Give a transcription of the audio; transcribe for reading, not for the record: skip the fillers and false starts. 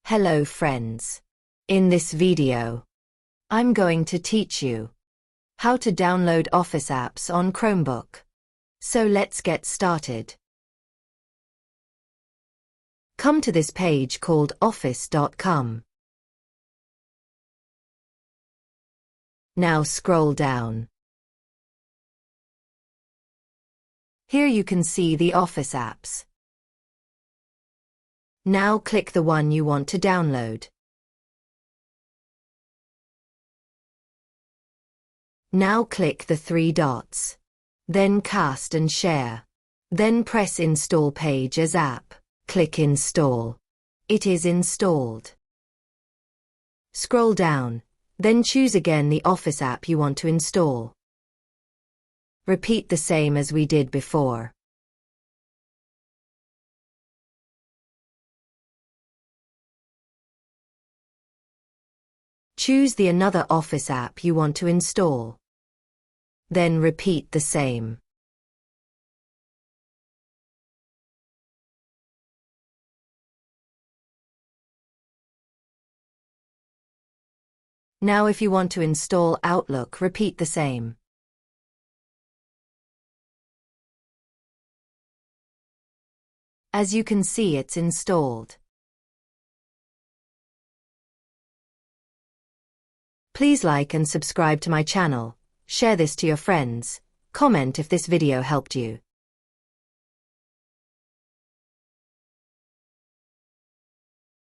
Hello friends. In this video, I'm going to teach you how to download Office apps on Chromebook. So let's get started. Come to this page called office.com. Now scroll down. Here you can see the Office apps. Now click the one you want to download. Now click the three dots. Then cast and share. Then press Install Page as App. Click Install. It is installed. Scroll down. Then choose again the Office app you want to install. Repeat the same as we did before. Choose the another Office app you want to install. Then repeat the same. Now if you want to install Outlook, repeat the same. As you can see, it's installed. Please like and subscribe to my channel, share this to your friends, comment if this video helped you.